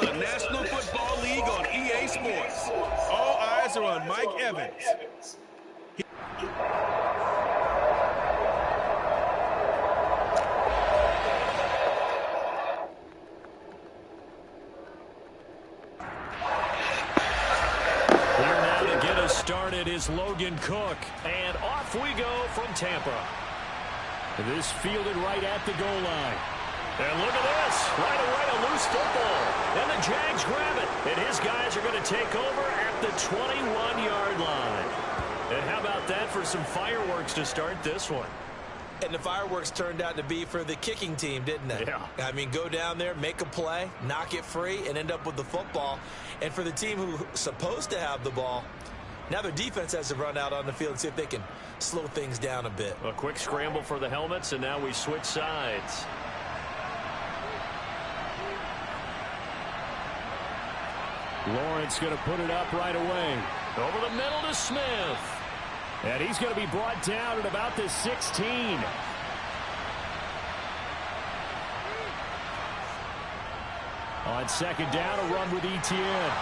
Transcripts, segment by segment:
the National Football League on EA Sports. All eyes are on Mike Evans. Here now to get us started is Logan Cook. And off we go from Tampa. This fielded right at the goal line. And look at this. Right away, a loose football. And the Jags grab it. And his guys are going to take over at the 21-yard line. And how about that for some fireworks to start this one? And the fireworks turned out to be for the kicking team, didn't they? Yeah. I mean, go down there, make a play, knock it free, and end up with the football. And for the team who's supposed to have the ball, now their defense has to run out on the field and see if they can slow things down a bit. A quick scramble for the helmets, and now we switch sides. Lawrence going to put it up right away. Over the middle to Smith. And he's going to be brought down at about the 16. On second down, a run with Etienne.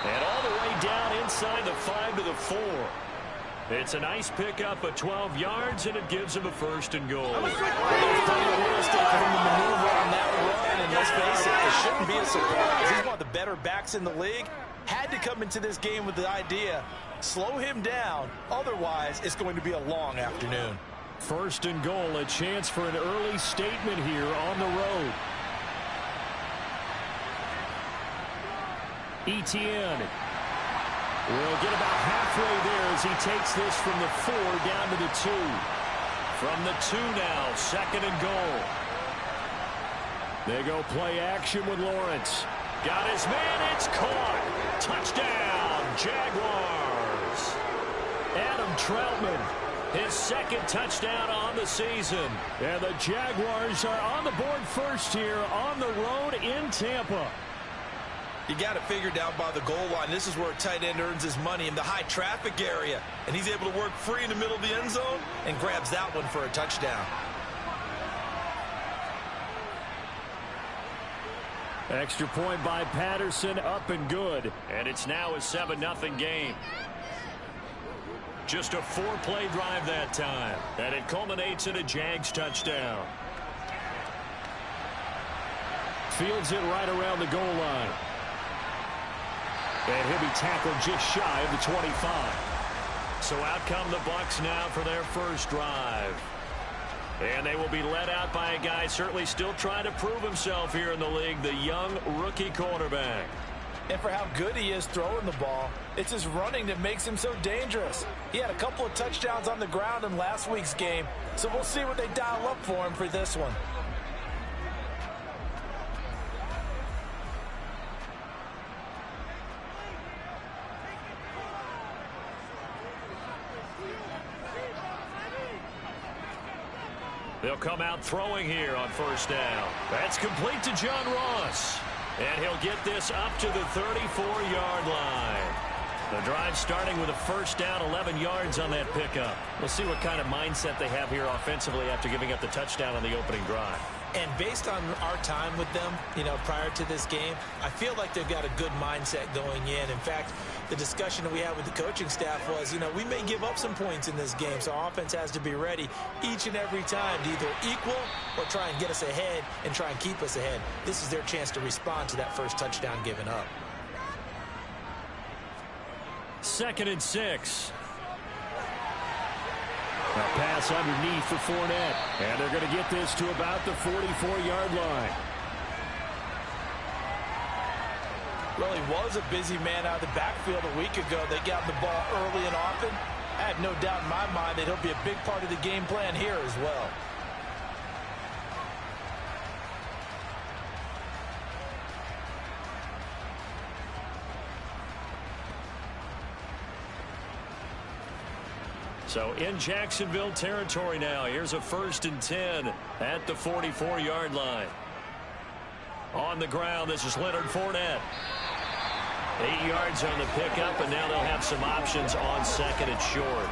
And all the way down inside the 5 to the 4. It's a nice pickup of 12 yards, and it gives him a first and goal. There's plenty of real estate for him to maneuver on that run, and let's face it, it shouldn't be a surprise. He's one of the better backs in the league. Had to come into this game with the idea, slow him down, otherwise it's going to be a long afternoon. First and goal, a chance for an early statement here on the road. Etienne will get about halfway there as he takes this from the 4 down to the 2. From the 2 now, second and goal. They go play action with Lawrence. Got his man, it's caught. Touchdown, Jaguars. Adam Troutman, his second touchdown on the season. And the Jaguars are on the board first here on the road in Tampa. You got it figured out by the goal line. This is where a tight end earns his money, in the high traffic area. And he's able to work free in the middle of the end zone and grabs that one for a touchdown. Extra point by Patterson, up and good. And it's now a 7-0 game. Just a 4-play drive that time. And it culminates in a Jags touchdown. Fields it right around the goal line. And he'll be tackled just shy of the 25. So out come the Bucs now for their first drive. And they will be led out by a guy certainly still trying to prove himself here in the league, the young rookie quarterback. And for how good he is throwing the ball, it's his running that makes him so dangerous. He had a couple of touchdowns on the ground in last week's game, so we'll see what they dial up for him for this one. They'll come out throwing here on first down. That's complete to John Ross. And he'll get this up to the 34-yard line. The drive starting with a first down, 11 yards on that pickup. We'll see what kind of mindset they have here offensively after giving up the touchdown on the opening drive. And based on our time with them, prior to this game, I feel like they've got a good mindset going in. In fact, the discussion that we had with the coaching staff was, we may give up some points in this game, so our offense has to be ready each and every time to either equal or try and get us ahead and try and keep us ahead. This is their chance to respond to that first touchdown given up. 2nd and 6. A pass underneath for Fournette. And they're going to get this to about the 44-yard line. Well, he was a busy man out of the backfield a week ago. They got the ball early and often. I have no doubt in my mind that he'll be a big part of the game plan here as well. So in Jacksonville territory now. Here's a 1st and 10 at the 44-yard line. On the ground, this is Leonard Fournette. 8 yards on the pickup, and now they'll have some options on 2nd and short.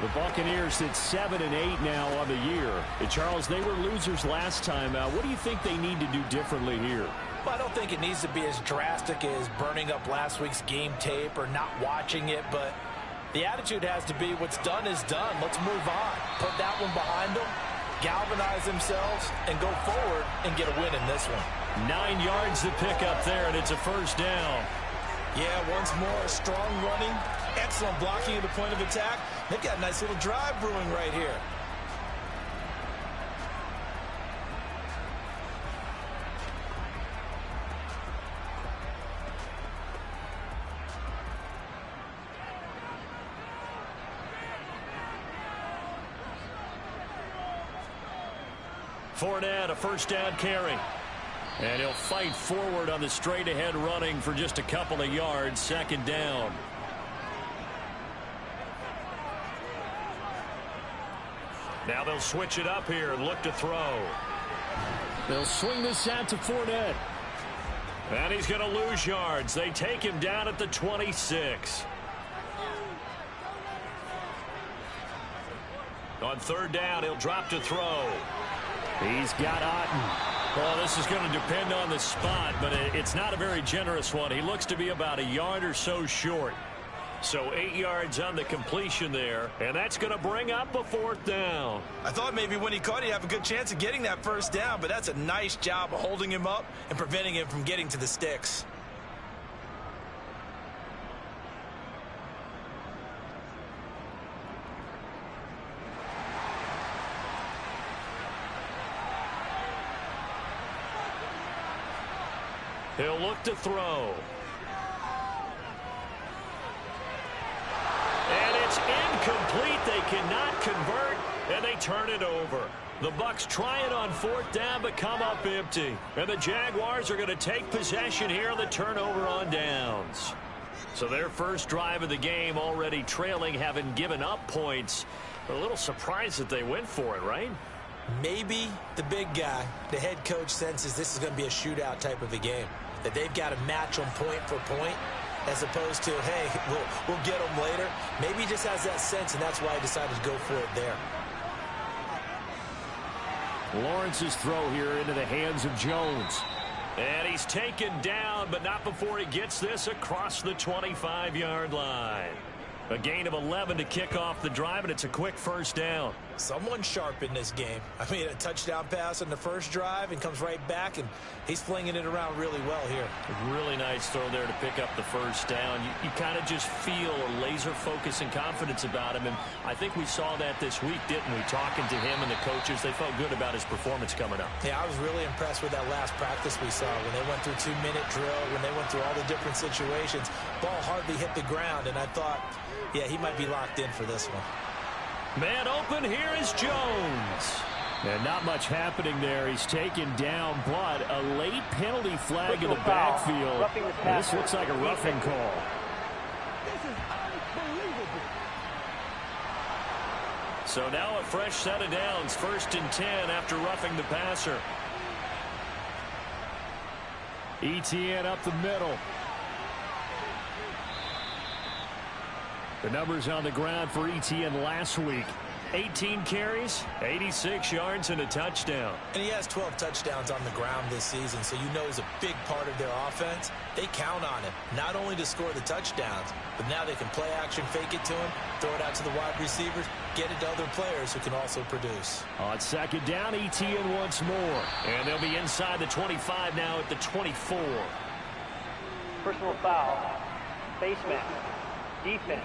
The Buccaneers sit 7 and 8 now on the year. And Charles, they were losers last time out. What do you think they need to do differently here? Well, I don't think it needs to be as drastic as burning up last week's game tape or not watching it, but the attitude has to be what's done is done. Let's move on. Put that one behind them, galvanize themselves, and go forward and get a win in this one. 9 yards to pick up there, and it's a first down. Yeah, once more, strong running, excellent blocking at the point of attack. They've got a nice little drive brewing right here. Fournette, a first down carry. And he'll fight forward on the straight-ahead running for just a couple of yards. Second down. Now they'll switch it up here and look to throw. They'll swing this out to Fournette. And he's going to lose yards. They take him down at the 26. On third down, he'll drop to throw. He's got Otten. Well, this is going to depend on the spot, but it's not a very generous one. He looks to be about a yard or so short. So 8 yards on the completion there, and that's going to bring up a fourth down. I thought maybe when he caught it, he'd have a good chance of getting that first down, but that's a nice job of holding him up and preventing him from getting to the sticks. He'll look to throw. And it's incomplete. They cannot convert, and they turn it over. The Bucs try it on fourth down, but come up empty. And the Jaguars are going to take possession here on the turnover on downs. So their first drive of the game already trailing, having given up points. A little surprised that they went for it, right? Maybe the big guy, the head coach, senses this is going to be a shootout type of a game. That they've got to match them point for point, as opposed to, hey, we'll get them later. Maybe he just has that sense, and that's why he decided to go for it there. Lawrence's throw here into the hands of Jones. And he's taken down, but not before he gets this across the 25-yard line. A gain of 11 to kick off the drive, and it's a quick first down. Someone sharp in this game. I mean, a touchdown pass on the first drive and comes right back, and he's flinging it around really well here. A really nice throw there to pick up the first down. You kind of just feel a laser focus and confidence about him, and I think we saw that this week, didn't we? Talking to him and the coaches, they felt good about his performance coming up. Yeah, I was really impressed with that last practice we saw when they went through 2-minute drill, when they went through all the different situations. Ball hardly hit the ground, and I thought, yeah, he might be locked in for this one. Man open, here is Jones. And not much happening there. He's taken down, but a late penalty flag in the backfield. This looks like a roughing call. This is unbelievable. So now a fresh set of downs, 1st and 10 after roughing the passer. ETN up the middle. The numbers on the ground for ETN last week. 18 carries, 86 yards, and a touchdown. And he has 12 touchdowns on the ground this season, so you know he's a big part of their offense. They count on him, not only to score the touchdowns, but now they can play action, fake it to him, throw it out to the wide receivers, get it to other players who can also produce. On second down, ETN once more. And they'll be inside the 25 now at the 24. Personal foul. Face mask. Defense.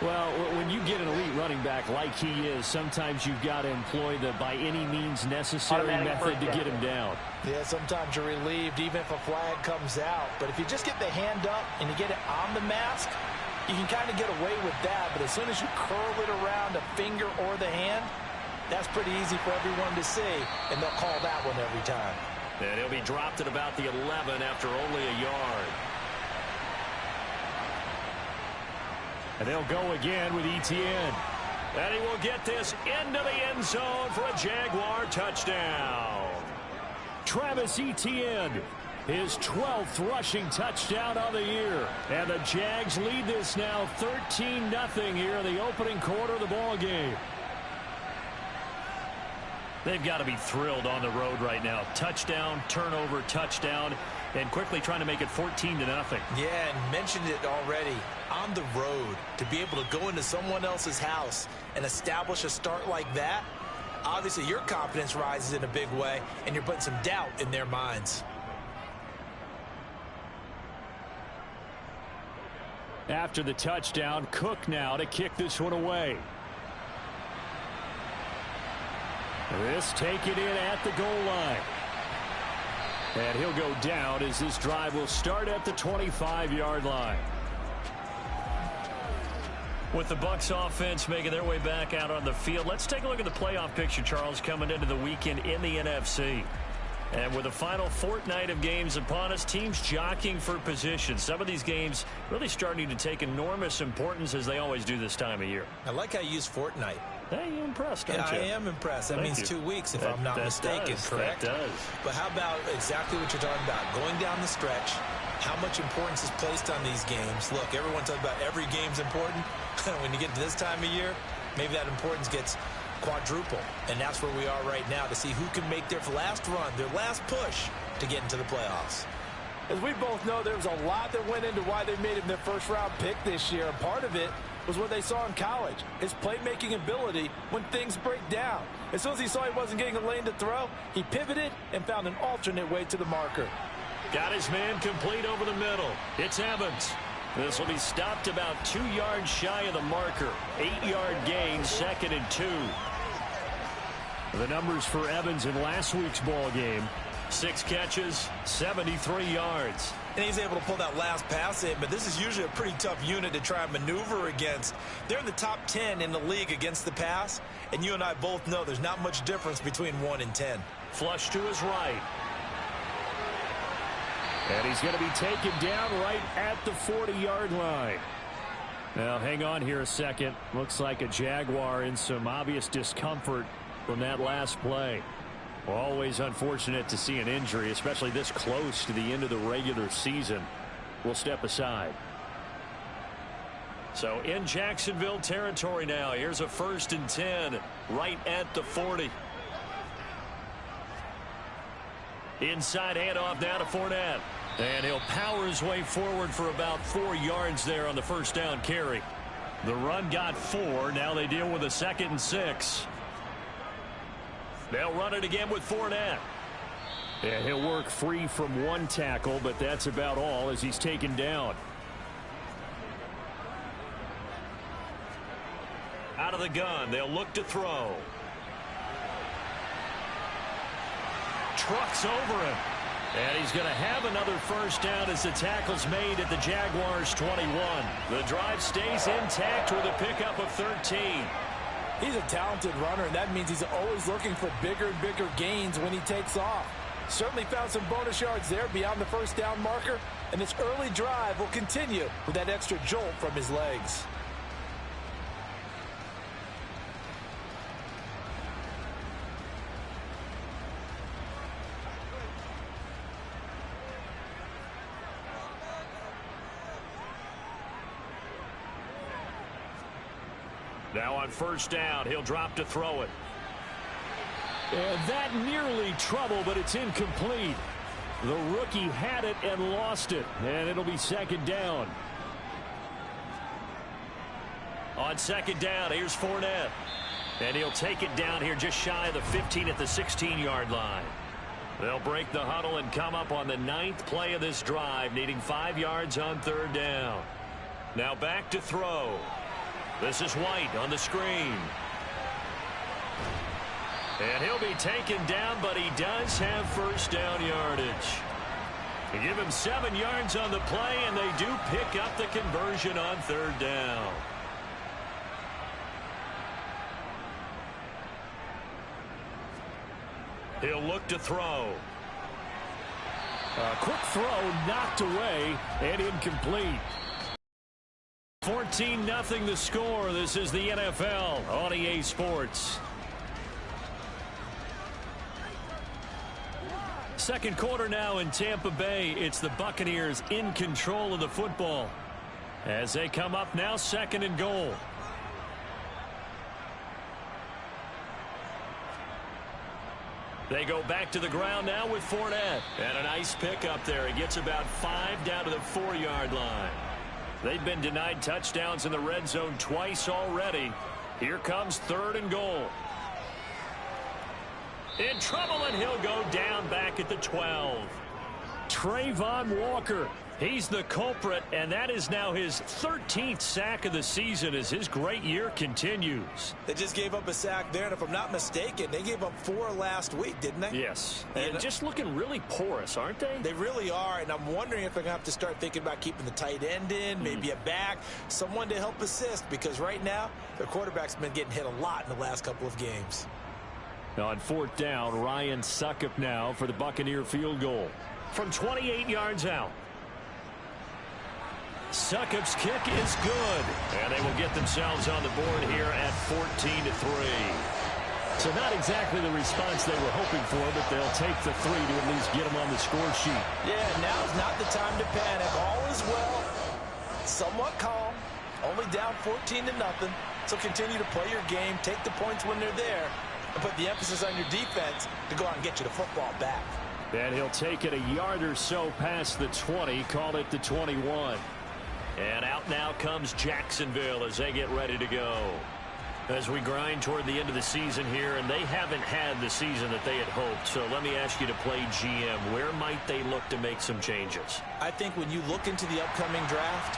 Well, when you get an elite running back like he is, sometimes you've got to employ the by any means necessary method to get him down. Yeah, sometimes you're relieved even if a flag comes out. But if you just get the hand up and you get it on the mask, you can kind of get away with that. But as soon as you curl it around a finger or the hand, that's pretty easy for everyone to see, and they'll call that one every time. And he'll be dropped at about the 11 after only a yard. And they'll go again with ETN. And he will get this into the end zone for a Jaguar touchdown. Travis Etienne, his 12th rushing touchdown of the year. And the Jags lead this now 13-0 here in the opening quarter of the ball game. They've got to be thrilled on the road right now. Touchdown, turnover, touchdown, and quickly trying to make it 14-0. Yeah, and mentioned it already. On the road, to be able to go into someone else's house and establish a start like that, obviously your confidence rises in a big way, and you're putting some doubt in their minds. After the touchdown, Cook now to kick this one away. This take it in at the goal line. And he'll go down as this drive will start at the 25-yard line. With the Bucs offense making their way back out on the field, let's take a look at the playoff picture, Charles, coming into the weekend in the NFC. And with the final fortnight of games upon us, teams jockeying for position. Some of these games really starting to take enormous importance as they always do this time of year. I like how you use fortnight. Hey, you're impressed, aren't you? I am impressed. That means 2 weeks, if I'm not mistaken, correct? That does. But how about exactly what you're talking about? Going down the stretch, how much importance is placed on these games? Look, everyone talks about every game's important. When you get to this time of year, maybe that importance gets quadruple. And that's where we are right now to see who can make their last run, their last push to get into the playoffs. As we both know, there was a lot that went into why they made him their first-round pick this year. And part of it was what they saw in college, his playmaking ability when things break down. As soon as he saw he wasn't getting a lane to throw, he pivoted and found an alternate way to the marker. Got his man complete over the middle. It's Evans. This will be stopped about 2 yards shy of the marker. 8-yard gain, 2nd and 2. The numbers for Evans in last week's ball game: 6 catches, 73 yards. And he's able to pull that last pass in, but this is usually a pretty tough unit to try and maneuver against. They're in the top 10 in the league against the pass, and you and I both know there's not much difference between 1 and 10. Flush to his right. And he's going to be taken down right at the 40-yard line. Now, hang on here a second. Looks like a Jaguar in some obvious discomfort from that last play. Always unfortunate to see an injury, especially this close to the end of the regular season. We'll step aside. So in Jacksonville territory now. Here's a 1st and 10 right at the 40. Inside handoff now to Fournette. And he'll power his way forward for about 4 yards there on the first down carry. The run got 4. Now they deal with a 2nd and 6. They'll run it again with Fournette. And he'll work free from 1 tackle, but that's about all as he's taken down. Out of the gun, they'll look to throw. Trucks over him. And he's going to have another first down as the tackle's made at the Jaguars' 21. The drive stays intact with a pickup of 13. He's a talented runner, and that means he's always looking for bigger and bigger gains when he takes off. Certainly found some bonus yards there beyond the first down marker, and this early drive will continue with that extra jolt from his legs. Now on first down, he'll drop to throw it. And that nearly trouble, but it's incomplete. The rookie had it and lost it, and it'll be 2nd down. On 2nd down, here's Fournette. And he'll take it down here just shy of the 15 at the 16-yard line. They'll break the huddle and come up on the 9th play of this drive, needing 5 yards on 3rd down. Now back to throw. This is White on the screen. And he'll be taken down, but he does have first down yardage. They give him 7 yards on the play, and they do pick up the conversion on 3rd down. He'll look to throw. A quick throw knocked away and incomplete. 14-0 the score. This is the NFL on EA Sports. Second quarter now in Tampa Bay. It's the Buccaneers in control of the football as they come up now 2nd and goal. They go back to the ground now with Fournette. And a nice pick up there. He gets about 5 down to the 4-yard line. They've been denied touchdowns in the red zone twice already. Here comes 3rd and goal. In trouble, and he'll go down back at the 12. Trayvon Walker. He's the culprit, and that is now his 13th sack of the season as his great year continues. They just gave up a sack there, and if I'm not mistaken, they gave up 4 last week, didn't they? Yes, and just looking really porous, aren't they? They really are, and I'm wondering if they're going to have to start thinking about keeping the tight end in, maybe a back, someone to help assist, because right now, their quarterback's been getting hit a lot in the last couple of games. Now on 4th down, Ryan Succop now for the Buccaneer field goal from 28 yards out. Succop's kick is good, and they will get themselves on the board here at 14-3. So not exactly the response they were hoping for, but they'll take the 3 to at least get them on the score sheet. Yeah, now's not the time to panic. All is well, somewhat calm, only down 14-0. So continue to play your game, take the points when they're there, and put the emphasis on your defense to go out and get you the football back. And he'll take it a yard or so past the 20, call it the 21. And out now comes Jacksonville as they get ready to go. As we grind toward the end of the season here, and they haven't had the season that they had hoped. So let me ask you to play GM. Where might they look to make some changes? I think when you look into the upcoming draft,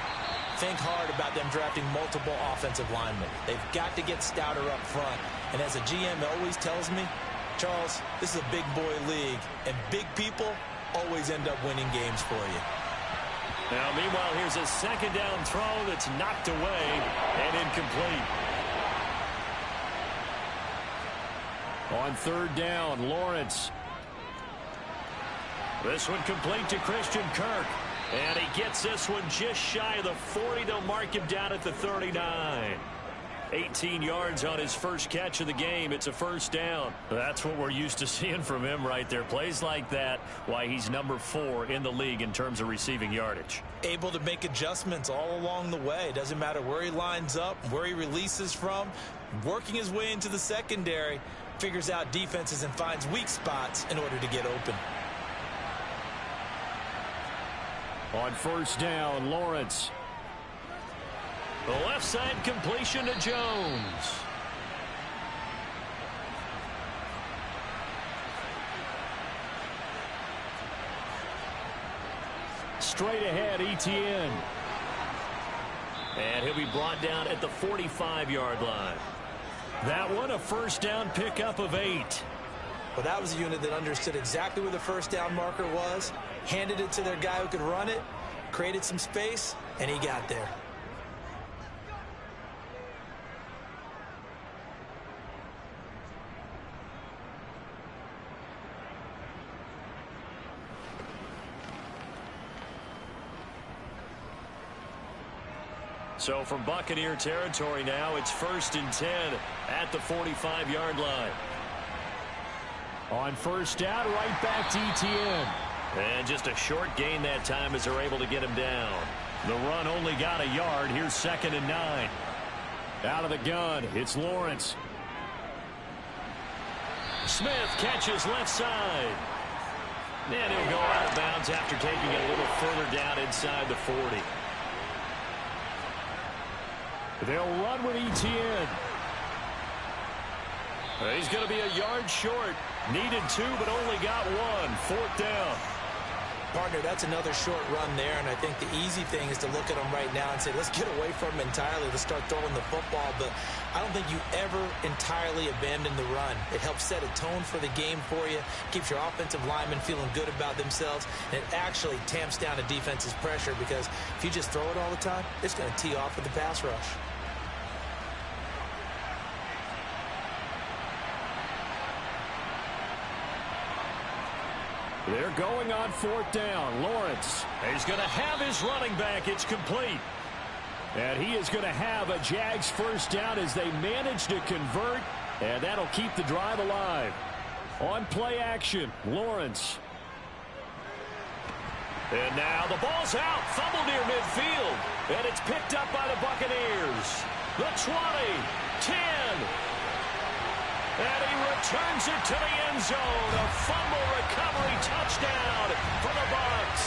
think hard about them drafting multiple offensive linemen. They've got to get stouter up front. And as a GM always tells me, Charles, this is a big boy league, and big people always end up winning games for you. Now, meanwhile, here's a 2nd down throw that's knocked away and incomplete. On 3rd down, Lawrence. This one complete to Christian Kirk. And he gets this one just shy of the 40. They'll mark him down at the 39. 18 yards on his first catch of the game. It's a 1st down. That's what we're used to seeing from him right there. Plays like that, why he's number 4 in the league in terms of receiving yardage. Able to make adjustments all along the way. Doesn't matter where he lines up, where he releases from. Working his way into the secondary. Figures out defenses and finds weak spots in order to get open. On 1st down, Lawrence. The left side completion to Jones. Straight ahead, Etienne. And he'll be brought down at the 45-yard line. That one, a 1st down pickup of 8. Well, that was a unit that understood exactly where the 1st down marker was, handed it to their guy who could run it, created some space, and he got there. So from Buccaneer territory now, it's 1st and 10 at the 45-yard line. On 1st down, right back to Etienne. And just a short gain that time as they're able to get him down. The run only got a yard. Here's 2nd and 9. Out of the gun, it's Lawrence. Smith catches left side. And he'll go out of bounds after taking it a little further down inside the 40. They'll run with Etienne. He's going to be a yard short. Needed 2, but only got 1. 4th down. Partner, that's another short run there, and I think the easy thing is to look at him right now and say, let's get away from him entirely. Let's start throwing the football, but I don't think you ever entirely abandon the run. It helps set a tone for the game for you, keeps your offensive linemen feeling good about themselves, and it actually tamps down a defense's pressure because if you just throw it all the time, it's going to tee off with the pass rush. They're going on 4th down. Lawrence. He's going to have his running back. It's complete. And he is going to have a Jags 1st down as they manage to convert. And that'll keep the drive alive. On play action, Lawrence. And now the ball's out. Fumble near midfield. And it's picked up by the Buccaneers. The 20, 10. And he returns it to the end zone. A fumble recovery touchdown for the Bucs.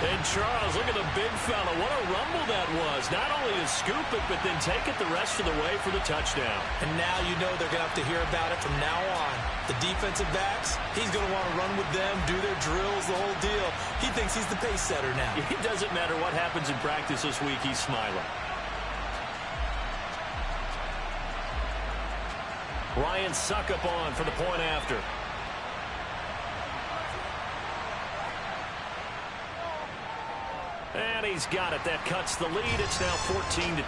And Charles, look at the big fella. What a rumble that was. Not only to scoop it, but then take it the rest of the way for the touchdown. And now you know they're going to have to hear about it from now on. The defensive backs, he's going to want to run with them, do their drills, the whole deal. He thinks he's the pace setter now. It doesn't matter what happens in practice this week. He's smiling. Ryan Suckup on for the point after. And he's got it. That cuts the lead. It's now 14-10.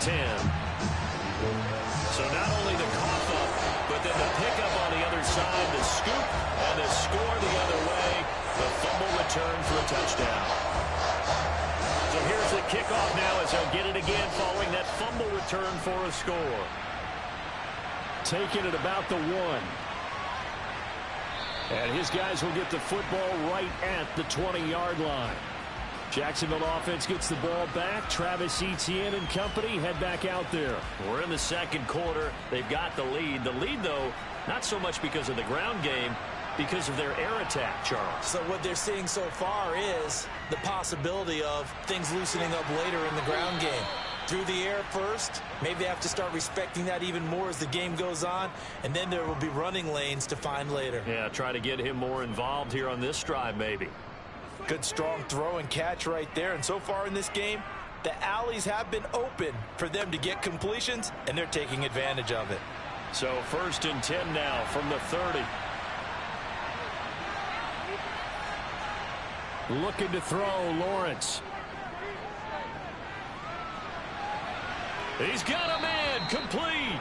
So not only the cough up, but then the pickup on the other side, the scoop, and the score the other way. The fumble return for a touchdown. So here's the kickoff now as they'll get it again following that fumble return for a score. Taking it about the 1. And his guys will get the football right at the 20-yard line. Jacksonville offense gets the ball back. Travis Etienne and company head back out there. We're in the second quarter. They've got the lead. The lead, though, not so much because of the ground game, because of their air attack, Charles. So what they're seeing so far is the possibility of things loosening up later in the ground game. Through the air first, maybe they have to start respecting that even more as the game goes on, and then there will be running lanes to find later. Yeah, try to get him more involved here on this drive, maybe. Good strong throw and catch right there. And so far in this game, the alleys have been open for them to get completions, and they're taking advantage of it. So 1st and 10 now from the 30. Looking to throw, Lawrence. He's got a man, complete.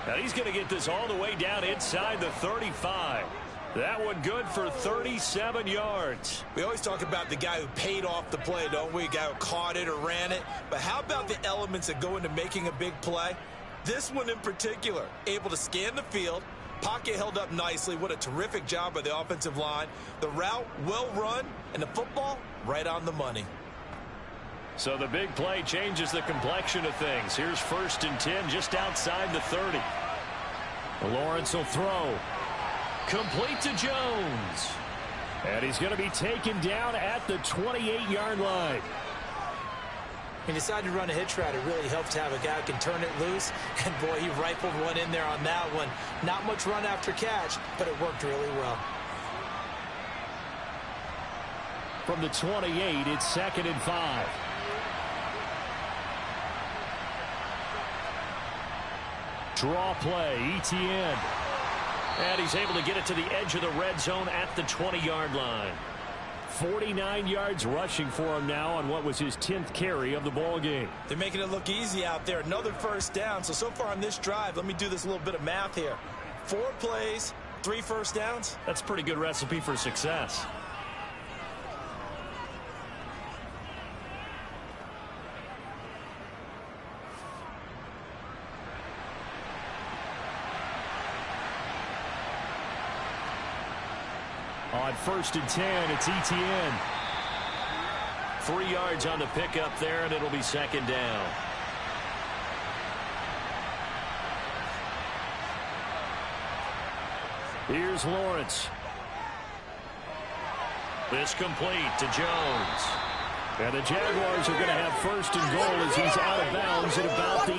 Now he's going to get this all the way down inside the 35. That one good for 37 yards. We always talk about the guy who paid off the play, don't we? A guy who caught it or ran it. But how about the elements that go into making a big play? This one in particular, able to scan the field, pocket held up nicely. What a terrific job by the offensive line. The route well run, and the football right on the money. So the big play changes the complexion of things. Here's 1st and 10 just outside the 30. Lawrence will throw. Complete to Jones. And he's going to be taken down at the 28-yard line. He decided to run a hitch route. It really helps to have a guy who can turn it loose. And, boy, he rifled one in there on that one. Not much run after catch, but it worked really well. From the 28, it's 2nd and 5. Draw play, Etienne. And he's able to get it to the edge of the red zone at the 20-yard line. 49 yards rushing for him now on what was his 10th carry of the ball game. They're making it look easy out there. Another 1st down. So far on this drive, let me do this little bit of math here. 4 plays, 3 first downs. That's a pretty good recipe for success. On 1st and 10, it's Etienne. 3 yards on the pickup there, and it'll be 2nd down. Here's Lawrence. This complete to Jones. And the Jaguars are going to have 1st and goal as he's out of bounds at about the 8.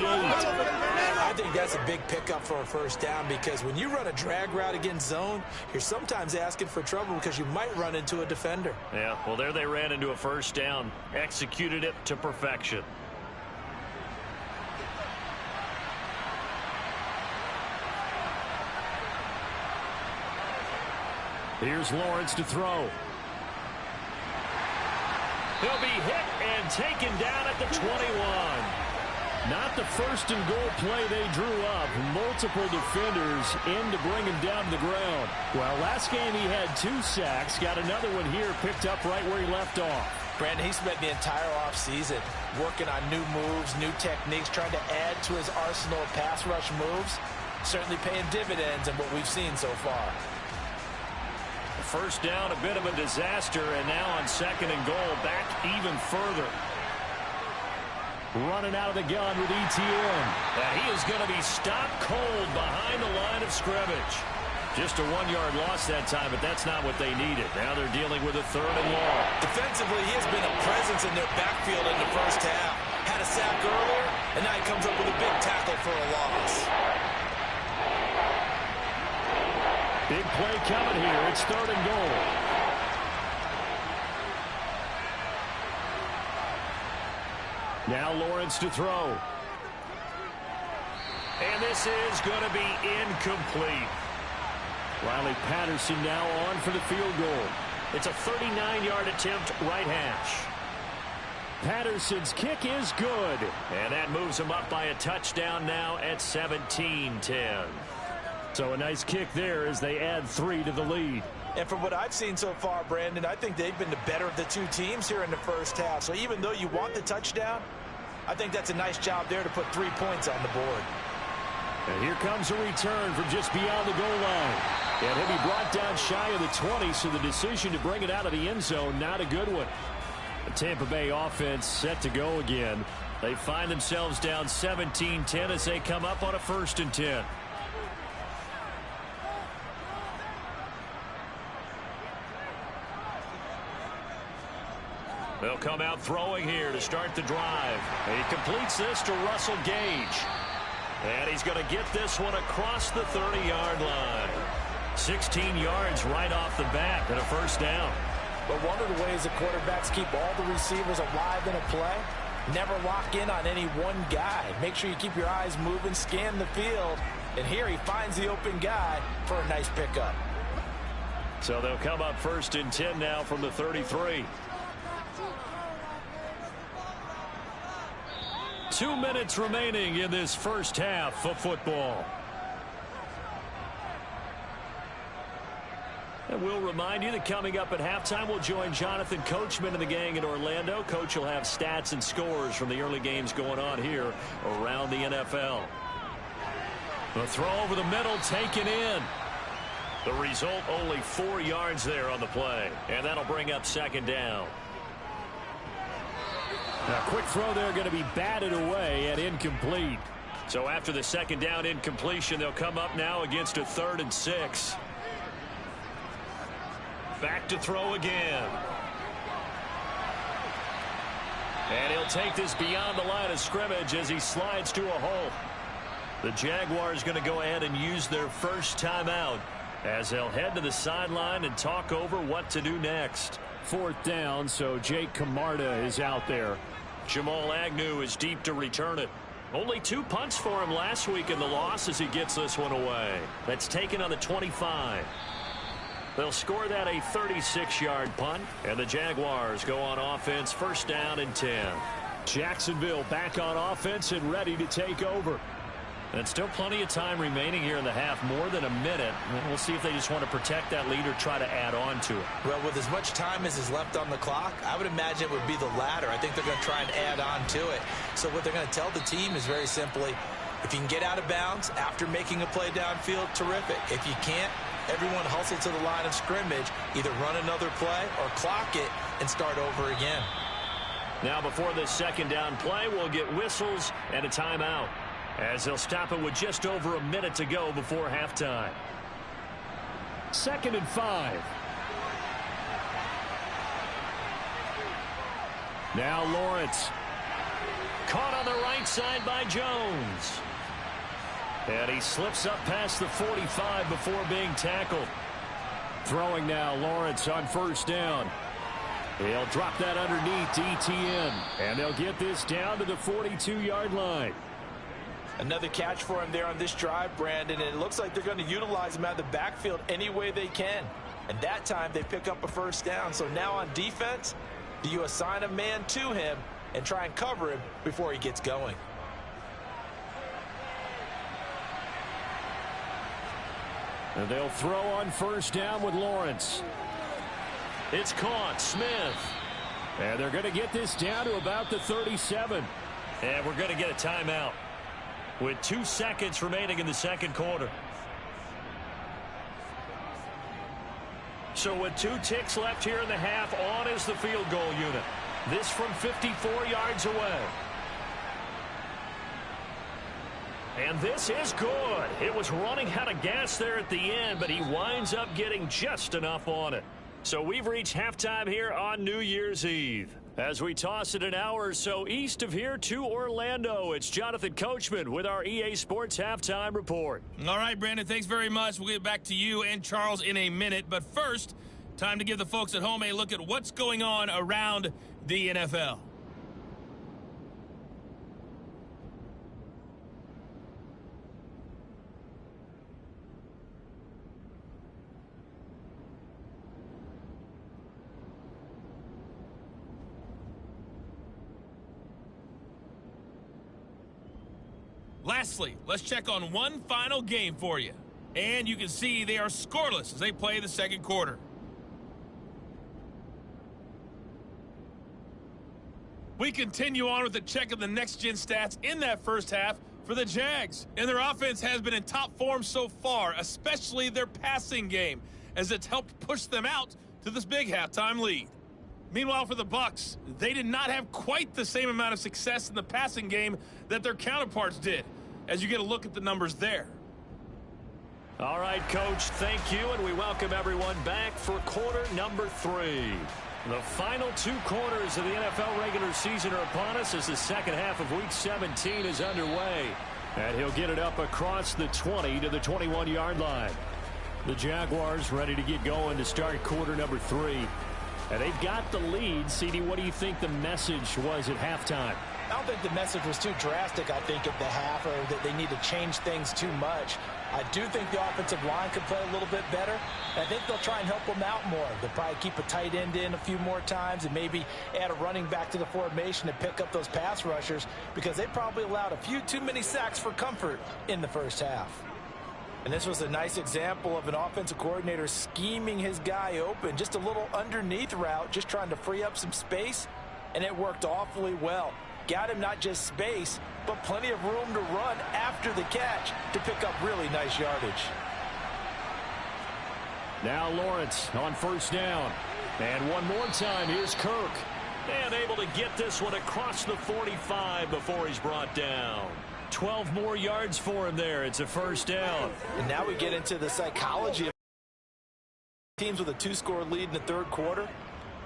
I think that's a big pickup for a 1st down, because when you run a drag route against zone, you're sometimes asking for trouble because you might run into a defender. Yeah, well, there they ran into a 1st down. Executed it to perfection. Here's Lawrence to throw. He'll be hit and taken down at the 21. Not the 1st and goal play they drew up. Multiple defenders in to bring him down to the ground. Well, last game he had 2 sacks. Got another one here picked up right where he left off. Brandon, he spent the entire offseason working on new moves, new techniques, trying to add to his arsenal of pass rush moves. Certainly paying dividends in what we've seen so far. 1st down, a bit of a disaster, and now on 2nd and goal, back even further. running out of the gun with ETN. And he is going to be stopped cold behind the line of scrimmage. Just a 1-yard loss that time, but that's not what they needed. Now they're dealing with a 3rd and long. Defensively, he has been a presence in their backfield in the first half. Had a sack earlier, and now he comes up with a big tackle for a loss. Big play coming here. It's 3rd and goal. Now Lawrence to throw. And this is going to be incomplete. Riley Patterson now on for the field goal. It's a 39-yard attempt, right hash. Patterson's kick is good. And that moves him up by a touchdown now at 17-10. So a nice kick there as they add 3 to the lead. And from what I've seen so far, Brandon, I think they've been the better of the two teams here in the first half. So even though you want the touchdown, I think that's a nice job there to put 3 points on the board. And here comes a return from just beyond the goal line. And he'll be brought down shy of the 20, so the decision to bring it out of the end zone, not a good one. The Tampa Bay offense set to go again. They find themselves down 17-10 as they come up on a 1st and 10. They'll come out throwing here to start the drive. He completes this to Russell Gage. And he's going to get this one across the 30-yard line. 16 yards right off the bat and a 1st down. But one of the ways the quarterbacks keep all the receivers alive in a play, never lock in on any one guy. Make sure you keep your eyes moving, scan the field. And here he finds the open guy for a nice pickup. So they'll come up 1st and 10 now from the 33. 2 minutes remaining in this first half of football. And we'll remind you that coming up at halftime, we'll join Jonathan Coachman and the gang in Orlando. Coach will have stats and scores from the early games going on here around the NFL. The throw over the middle taken in. The result, only 4 yards there on the play. And that'll bring up 2nd down. A quick throw there going to be batted away and incomplete. So after the 2nd down incompletion, they'll come up now against a 3rd and 6. Back to throw again. And he'll take this beyond the line of scrimmage as he slides to a hole. The Jaguars going to go ahead and use their first timeout as they'll head to the sideline and talk over what to do next. 4th down, so Jake Camarda is out there. Jamal Agnew is deep to return it. Only 2 punts for him last week in the loss as he gets this one away. That's taken on the 25. They'll score that a 36-yard punt, and the Jaguars go on offense 1st down and 10. Jacksonville back on offense and ready to take over. And still plenty of time remaining here in the half, more than a minute. We'll see if they just want to protect that lead or try to add on to it. Well, with as much time as is left on the clock, I would imagine it would be the latter. I think they're going to try and add on to it. So what they're going to tell the team is very simply, if you can get out of bounds after making a play downfield, terrific. If you can't, everyone hustle to the line of scrimmage, either run another play or clock it and start over again. Now before this 2nd down play, we'll get whistles and a timeout, as they'll stop it with just over a minute to go before halftime. 2nd and 5. Now Lawrence. Caught on the right side by Jones. And he slips up past the 45 before being tackled. Throwing now, Lawrence on 1st down. He'll drop that underneath to ETN. And they'll get this down to the 42-yard line. Another catch for him there on this drive, Brandon, and it looks like they're going to utilize him out of the backfield any way they can. And that time they pick up a 1st down. So now on defense, do you assign a man to him and try and cover him before he gets going? And they'll throw on 1st down with Lawrence. It's caught. Smith. And they're going to get this down to about the 37. And we're going to get a timeout with 2 seconds remaining in the 2nd quarter. So with 2 ticks left here in the half, on is the field goal unit. This from 54 yards away. And this is good. It was running out of gas there at the end, but he winds up getting just enough on it. So we've reached halftime here on New Year's Eve. As we toss it an hour or so east of here to Orlando, it's Jonathan Coachman with our EA Sports Halftime Report. All right, Brandon, thanks very much. We'll get back to you and Charles in a minute. But first, time to give the folks at home a look at what's going on around the NFL. Lastly, let's check on one final game for you. And you can see they are scoreless as they play the second quarter. We continue on with a check of the next-gen stats in that first half for the Jags. And their offense has been in top form so far, especially their passing game, as it's helped push them out to this big halftime lead. Meanwhile, for the Bucs, they did not have quite the same amount of success in the passing game that their counterparts did, as you get a look at the numbers there. All right, Coach, thank you, and we welcome everyone back for quarter number 3. The final 2 quarters of the NFL regular season are upon us as the second half of Week 17 is underway. And he'll get it up across the 20 to the 21-yard line. The Jaguars ready to get going to start quarter number 3. And they've got the lead. CD, what do you think the message was at halftime? I don't think the message was too drastic, I think, at the half, or that they need to change things too much. I do think the offensive line could play a little bit better. I think they'll try and help them out more. They'll probably keep a tight end in a few more times and maybe add a running back to the formation to pick up those pass rushers, because they probably allowed a few too many sacks for comfort in the first half. And this was a nice example of an offensive coordinator scheming his guy open. Just a little underneath route, just trying to free up some space, and it worked awfully well. Got him not just space, but plenty of room to run after the catch to pick up really nice yardage. Now Lawrence on first down. And one more time, here's Kirk. And able to get this one across the 45 before he's brought down. 12 more yards for him there. It's a first down. And now we get into the psychology of teams with a 2-score lead in the third quarter.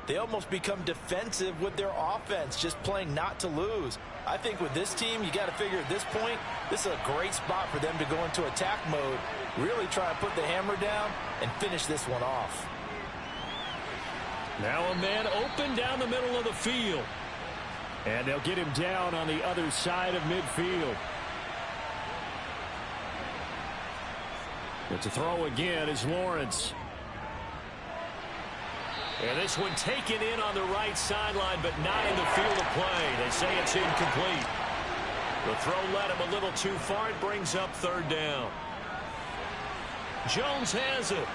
They almost become defensive with their offense, just playing not to lose. I think with this team, you got to figure at this point, this is a great spot for them to go into attack mode, really try to put the hammer down and finish this one off. Now a man open down the middle of the field. And they'll get him down on the other side of midfield. It's a throw again is Lawrence. And this one taken in on the right sideline, but not in the field of play. They say it's incomplete. The throw led him a little too far. It brings up third down. Jones has it.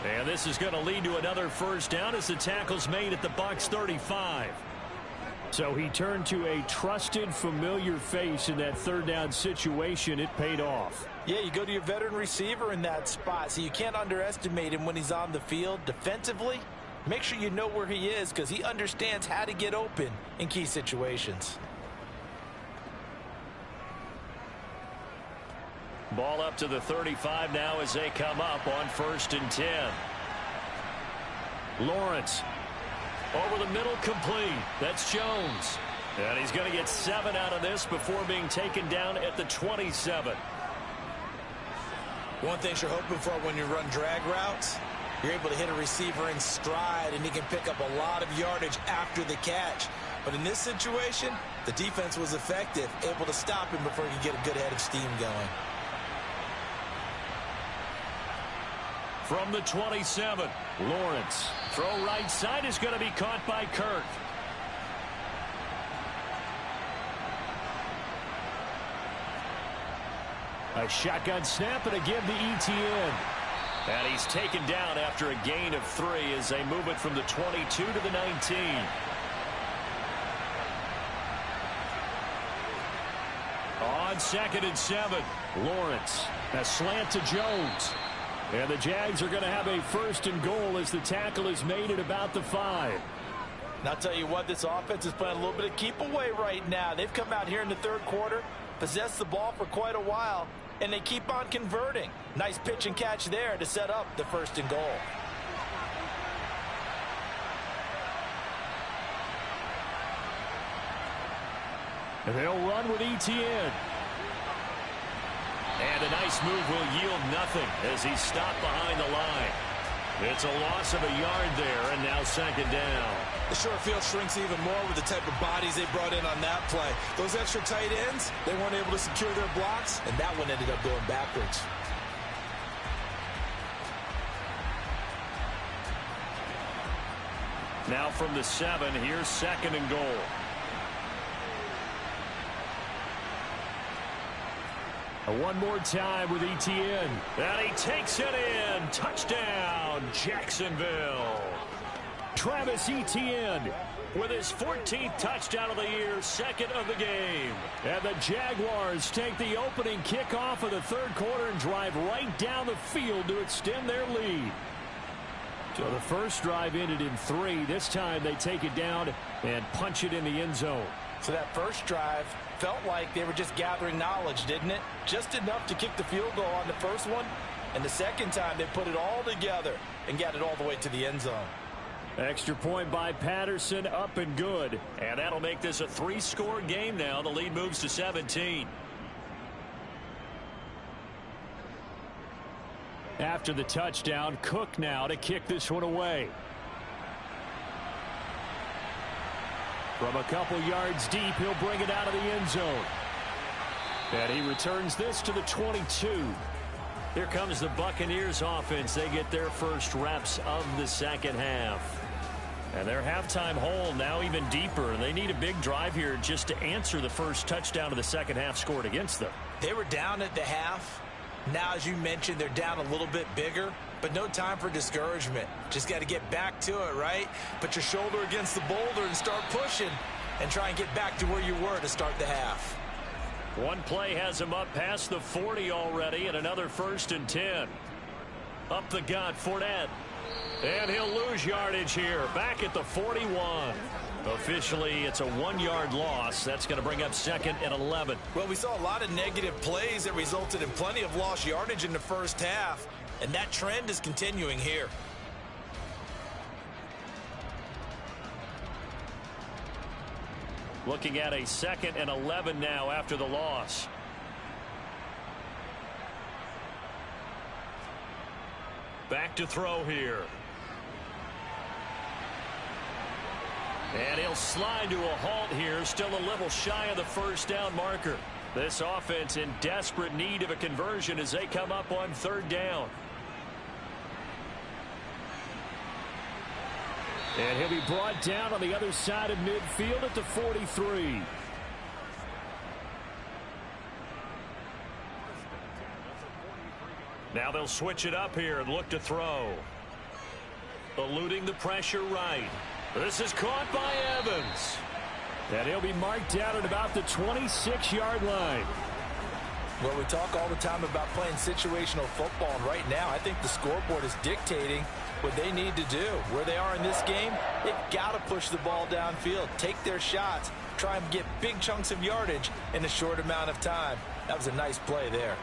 And this is going to lead to another first down as the tackle's made at the Bucs 35. So he turned to a trusted, familiar face in that third down situation. It paid off. Yeah, you go to your veteran receiver in that spot, so you can't underestimate him when he's on the field. Defensively, make sure you know where he is, because he understands how to get open in key situations. Ball up to the 35 now as they come up on 1st and 10. Lawrence. Over the middle, complete. That's Jones. And he's going to get 7 out of this before being taken down at the 27. One thing you're hoping for when you run drag routes, you're able to hit a receiver in stride, and he can pick up a lot of yardage after the catch. But in this situation, the defense was effective, able to stop him before he could get a good head of steam going. From the 27, Lawrence. Throw right side is going to be caught by Kirk. A shotgun snap and a give to ETN. And he's taken down after a gain of 3 as they move it from the 22 to the 19. On 2nd and 7, Lawrence. A slant to Jones. And the Jags are going to have a 1st and goal as the tackle is made at about the 5. And I'll tell you what, this offense is playing a little bit of keep away right now. They've come out here in the third quarter, possess the ball for quite a while, and they keep on converting. Nice pitch and catch there to set up the 1st and goal. And they'll run with ETN. And a nice move will yield nothing as he's stopped behind the line. It's a loss of a yard there, and now 2nd down. The short field shrinks even more with the type of bodies they brought in on that play. Those extra tight ends, they weren't able to secure their blocks, and that one ended up going backwards. Now from the 7, here's 2nd and goal. One more time with ETN. And he takes it in. Touchdown, Jacksonville. Travis Etienne with his 14th touchdown of the year, 2nd of the game. And the Jaguars take the opening kickoff of the 3rd quarter and drive right down the field to extend their lead. So the first drive ended in 3. This time they take it down and punch it in the end zone. So that first drive felt like they were just gathering knowledge, didn't it? Just enough to kick the field goal on the first one. And the second time they put it all together and got it all the way to the end zone. Extra point by Patterson, up and good. And that'll make this a 3-score game now. The lead moves to 17. After the touchdown, Cook now to kick this one away. From a couple yards deep, he'll bring it out of the end zone. And he returns this to the 22. Here comes the Buccaneers offense. They get their first reps of the 2nd half. And their halftime hole now even deeper. They need a big drive here just to answer the first touchdown of the 2nd half scored against them. They were down at the half. Now, as you mentioned, they're down a little bit bigger, but no time for discouragement. Just got to get back to it, right? Put your shoulder against the boulder and start pushing and try and get back to where you were to start the half. One play has him up past the 40 already, and another 1st and 10. Up the gut, Fournette. And he'll lose yardage here, back at the 41. Officially, it's a 1-yard loss. That's going to bring up 2nd and 11. Well, we saw a lot of negative plays that resulted in plenty of lost yardage in the first half, and that trend is continuing here. Looking at a 2nd and 11 now after the loss. Back to throw here. And he'll slide to a halt here, still a little shy of the 1st down marker. This offense in desperate need of a conversion as they come up on 3rd down. And he'll be brought down on the other side of midfield at the 43. Now they'll switch it up here and look to throw. Eluding the pressure right. This is caught by Evans. And he'll be marked down at about the 26-yard line. Well, we talk all the time about playing situational football, and right now I think the scoreboard is dictating what they need to do. Where they are in this game, they've got to push the ball downfield, take their shots, try and get big chunks of yardage in a short amount of time. That was a nice play there.